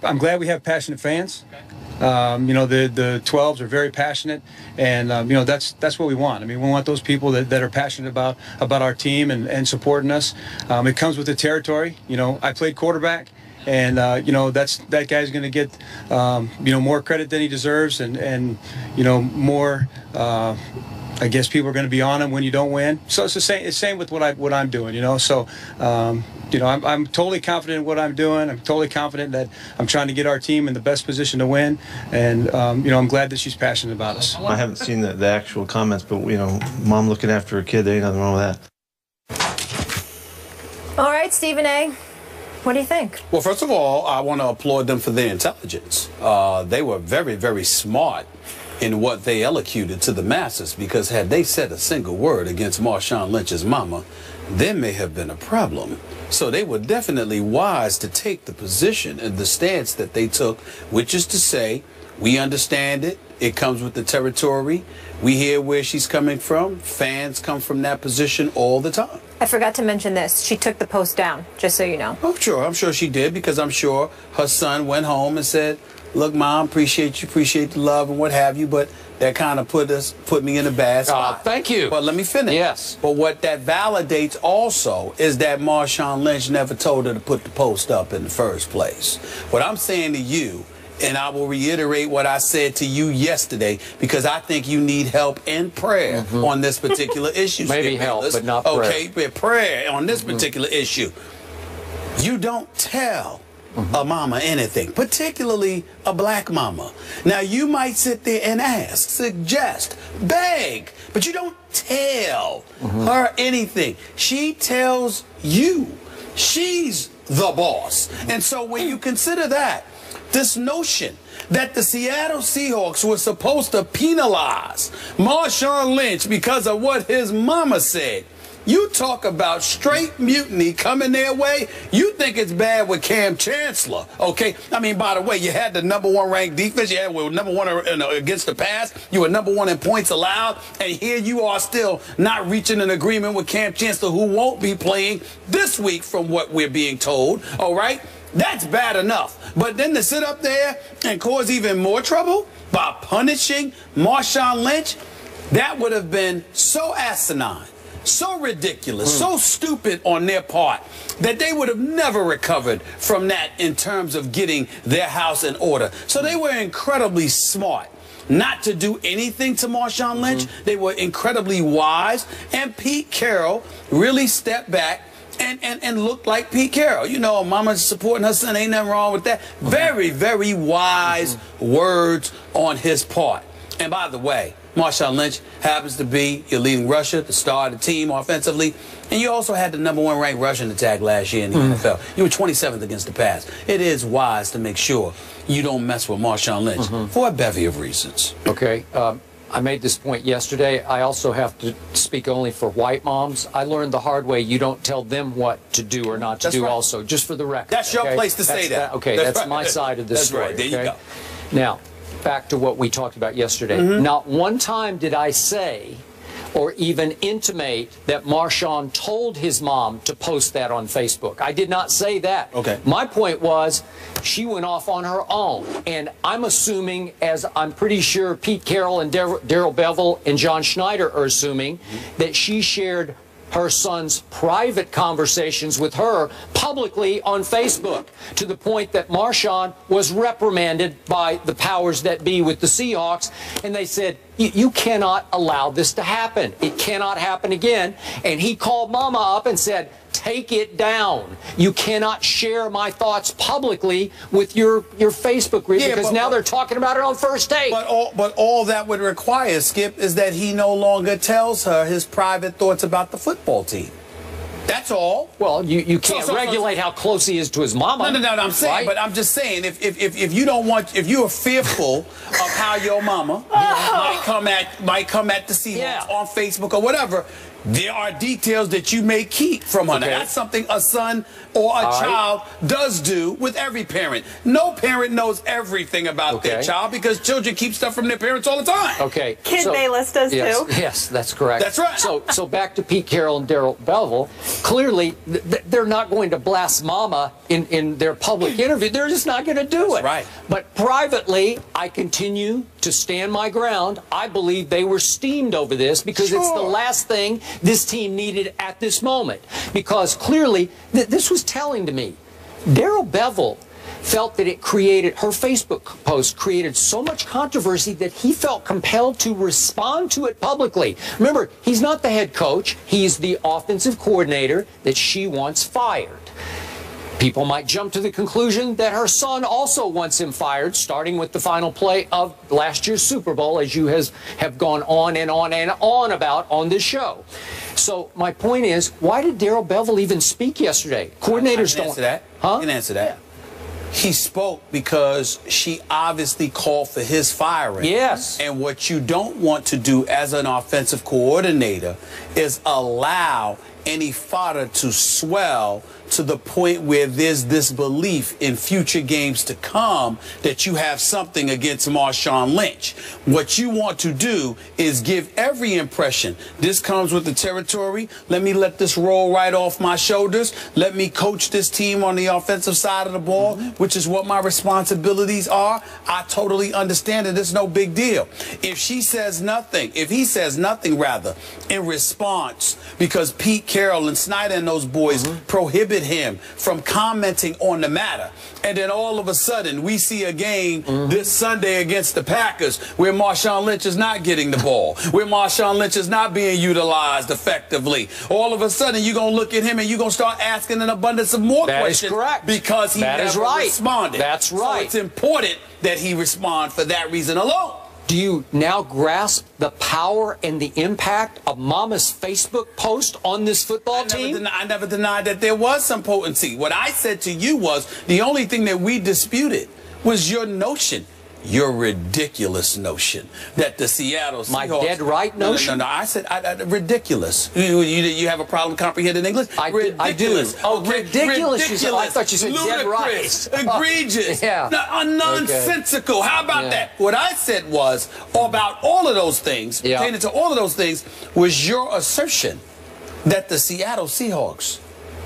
I'm glad we have passionate fans. You know, the 12s are very passionate, and you know, that's what we want. I mean, we want those people that are passionate about our team and supporting us. It comes with the territory. You know, I played quarterback, and you know, that guy's going to get you know, more credit than he deserves, and you know, more. I guess people are going to be on him when you don't win. So it's the same. It's same with what I'm doing. You know, so you know, I'm totally confident in what I'm doing. I'm totally confident that I'm trying to get our team in the best position to win. And you know, I'm glad that she's passionate about us. I haven't seen the actual comments, but you know, mom looking after her kid, there ain't nothing wrong with that. All right, Stephen A. What do you think? Well, first of all, I want to applaud them for their intelligence. They were very, very smart in what they elocuted to the masses, because had they said a single word against Marshawn Lynch's mama, there may have been a problem. So they were definitely wise to take the position and the stance that they took, which is to say, we understand it. It comes with the territory. We hear where she's coming from. Fans come from that position all the time. I forgot to mention this. She took the post down, just so you know. Oh, sure. I'm sure she did, because I'm sure her son went home and said, look, Mom, appreciate you, appreciate the love and what have you, but that kind of put me in a bad spot. Thank you. But let me finish. Yes. But what that validates also is that Marshawn Lynch never told her to put the post up in the first place. What I'm saying to you, and I will reiterate what I said to you yesterday, because I think you need help and prayer on this particular issue. Maybe help, but not prayer. Okay, but prayer on this particular issue. You don't tell a mama anything, particularly a black mama. Now, you might sit there and ask, suggest, beg, but you don't tell her anything. She tells you. She's the boss. And so when you consider that, this notion that the Seattle Seahawks were supposed to penalize Marshawn Lynch because of what his mama said, you talk about straight mutiny coming their way. You think it's bad with Cam Chancellor, okay? I mean, by the way, you had the #1 ranked defense. You had #1 against the pass. You were #1 in points allowed. And here you are still not reaching an agreement with Cam Chancellor, who won't be playing this week from what we're being told, all right? That's bad enough. But then to sit up there and cause even more trouble by punishing Marshawn Lynch, that would have been so asinine, so ridiculous, so stupid on their part, that they would have never recovered from that in terms of getting their house in order. So they were incredibly smart not to do anything to Marshawn Lynch. They were incredibly wise, and Pete Carroll really stepped back and looked like Pete Carroll. You know, mama's supporting her son, ain't nothing wrong with that. Very, very wise words on his part. And by the way, Marshawn Lynch happens to be your leading rusher, the star of the team offensively, and you also had the #1 ranked rushing attack last year in the NFL. You were 27th against the pass. It is wise to make sure you don't mess with Marshawn Lynch for a bevy of reasons. Okay. I made this point yesterday. I also have to speak only for white moms. I learned the hard way. You don't tell them what to do or not to do also, just for the record. That's your place to say that. Okay, that's my side of the story. Right. There you go. Now, back to what we talked about yesterday. Not one time did I say or even intimate that Marshawn told his mom to post that on Facebook. I did not say that. Okay. My point was she went off on her own. And I'm assuming, as I'm pretty sure Pete Carroll and Darrell Bevell and John Schneider are assuming, that she shared her son's private conversations with her publicly on Facebook, to the point that Marshawn was reprimanded by the powers that be with the Seahawks, and they said, you cannot allow this to happen. It cannot happen again. And he called Mama up and said, take it down. You cannot share my thoughts publicly with your Facebook group, because now they're talking about it on First Take. But all that would require, Skip, is that he no longer tells her his private thoughts about the football team. That's all. Well, you can't regulate how close he is to his mama. No, I'm saying, right? But I'm just saying, if you don't want, if you are fearful of how your mama might come at the Seahawks on Facebook or whatever, there are details that you may keep from her. Now, that's something a son or a child does do with every parent. No parent knows everything about their child because children keep stuff from their parents all the time. Kid Bayless does too. Yes, that's correct. That's right. So back to Pete Carroll and Daryl Bevell. Clearly, they're not going to blast Mama in their public interview. They're just not going to do it. Right. But privately, I continue to stand my ground. I believe they were steamed over this because it's the last thing this team needed at this moment. Because clearly, this was telling to me. Daryl Bevell felt that it created, her Facebook post created so much controversy that he felt compelled to respond to it publicly. Remember, he's not the head coach. He's the offensive coordinator that she wants fired. People might jump to the conclusion that her son also wants him fired, starting with the final play of last year's Super Bowl, as you have gone on and on and on about on this show. So my point is, why did Daryl Bevell even speak yesterday? Coordinators don't answer that. Huh? You can answer that. He spoke because she obviously called for his firing. Yes. And what you don't want to do as an offensive coordinator is allow any fodder to swell to the point where there's this belief in future games to come that you have something against Marshawn Lynch. What you want to do is give every impression. This comes with the territory. Let me let this roll right off my shoulders. Let me coach this team on the offensive side of the ball, which is what my responsibilities are. I totally understand it. It's no big deal. If she says nothing, if he says nothing, rather, in response, because Pete Carroll and Snyder and those boys prohibit him from commenting on the matter, and then all of a sudden we see a game this Sunday against the Packers where Marshawn Lynch is not getting the ball, where Marshawn Lynch is not being utilized effectively. All of a sudden you're going to look at him and you're going to start asking an abundance of more questions. That is correct. Because he never responded. That's right. So it's important that he respond for that reason alone. Do you now grasp the power and the impact of Mama's Facebook post on this football team? I never denied that there was some potency. What I said to you was the only thing that we disputed was your notion, your ridiculous notion that the Seattle Seahawks... My dead right notion? No, I said ridiculous. You have a problem comprehending English? I do. Oh, ridiculous. I thought you said dead right. Egregious. Yeah. Nonsensical. Okay. How about that? What I said was about all of those things, pertaining to all of those things, was your assertion that the Seattle Seahawks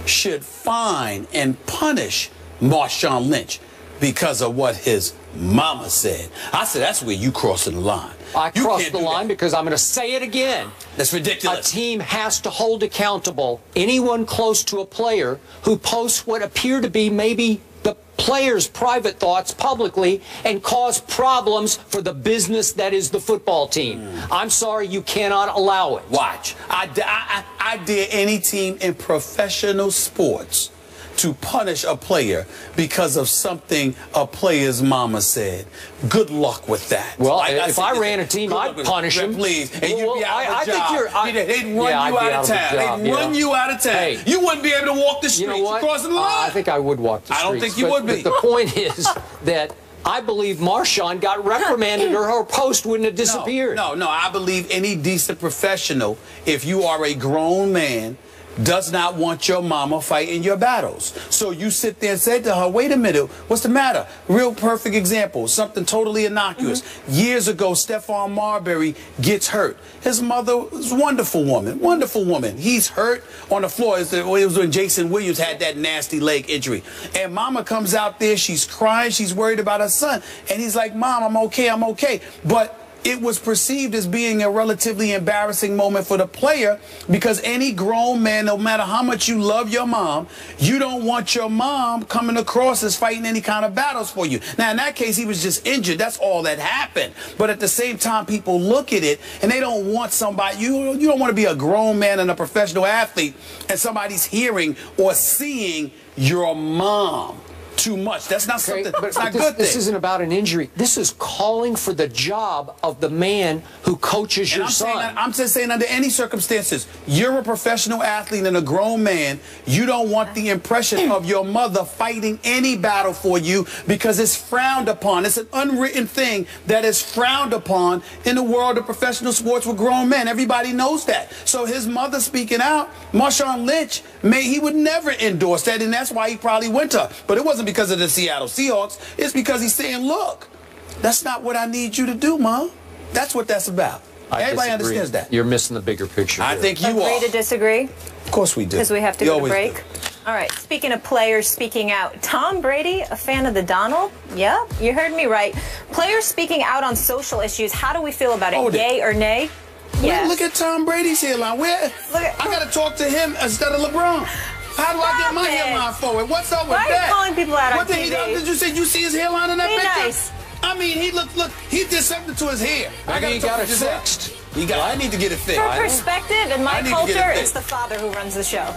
should fine and punish Marshawn Lynch because of what his mama said. I said, that's where you crossing the line. I crossed the line because I'm going to say it again. That's ridiculous. A team has to hold accountable anyone close to a player who posts what appear to be maybe the player's private thoughts publicly and cause problems for the business that is the football team. I'm sorry, you cannot allow it. Watch. I dare any team in professional sports to punish a player because of something a player's mama said. Good luck with that. Well, if I ran a team, I'd punish him. Please. And you'd be out of a job. They'd run you out of town. They'd run you out of town. Hey, you wouldn't be able to walk the streets. You know what? Crossing the line. I think I would walk the streets. I don't think you would be. But the point is that I believe Marshawn got reprimanded or her post wouldn't have disappeared. No, I believe any decent professional, if you are a grown man, does not want your mama fighting your battles. So you sit there and say to her, wait a minute, what's the matter? Real perfect example, something totally innocuous. Years ago, Stephon Marbury gets hurt. His mother was a wonderful woman. He's hurt on the floor. It was when Jason Williams had that nasty leg injury. And mama comes out there, she's crying, she's worried about her son. And he's like, Mom, I'm okay. But it was perceived as being a relatively embarrassing moment for the player because any grown man, no matter how much you love your mom, you don't want your mom coming across as fighting any kind of battles for you. Now, in that case, he was just injured. That's all that happened. But at the same time, people look at it and they don't want somebody, you don't want to be a grown man and a professional athlete and somebody's hearing or seeing your mom too much. That's not something. But It's not this, good. This isn't about an injury. This is calling for the job of the man who coaches your son. I'm just saying, under any circumstances, you're a professional athlete and a grown man. You don't want the impression of your mother fighting any battle for you because it's frowned upon. It's an unwritten thing that is frowned upon in the world of professional sports with grown men. Everybody knows that. So his mother speaking out, Marshawn Lynch, he would never endorse that, and that's why he probably went to her. But it wasn't because of the Seattle Seahawks. It's because he's saying, look, that's not what I need you to do, Mom. That's what that's about. Everybody understands that. You're missing the bigger picture. I think you are. Agree to disagree? Of course we do. Because we have to go to break. Do. All right, speaking of players speaking out, Tom Brady, a fan of the Donald? Yep, you heard me right. Players speaking out on social issues, how do we feel about it? Yay or nay? Yes. Look at Tom Brady's hairline. I got to talk to him instead of LeBron. How do I get my hairline forward? What's up with that? Why are you calling people out on TV? Did you say you see his hairline in that picture? Nice. I mean, look, he did something to his hair. Maybe he got it fixed. I need to get it fixed. For perspective, in my culture, it's the father who runs the show.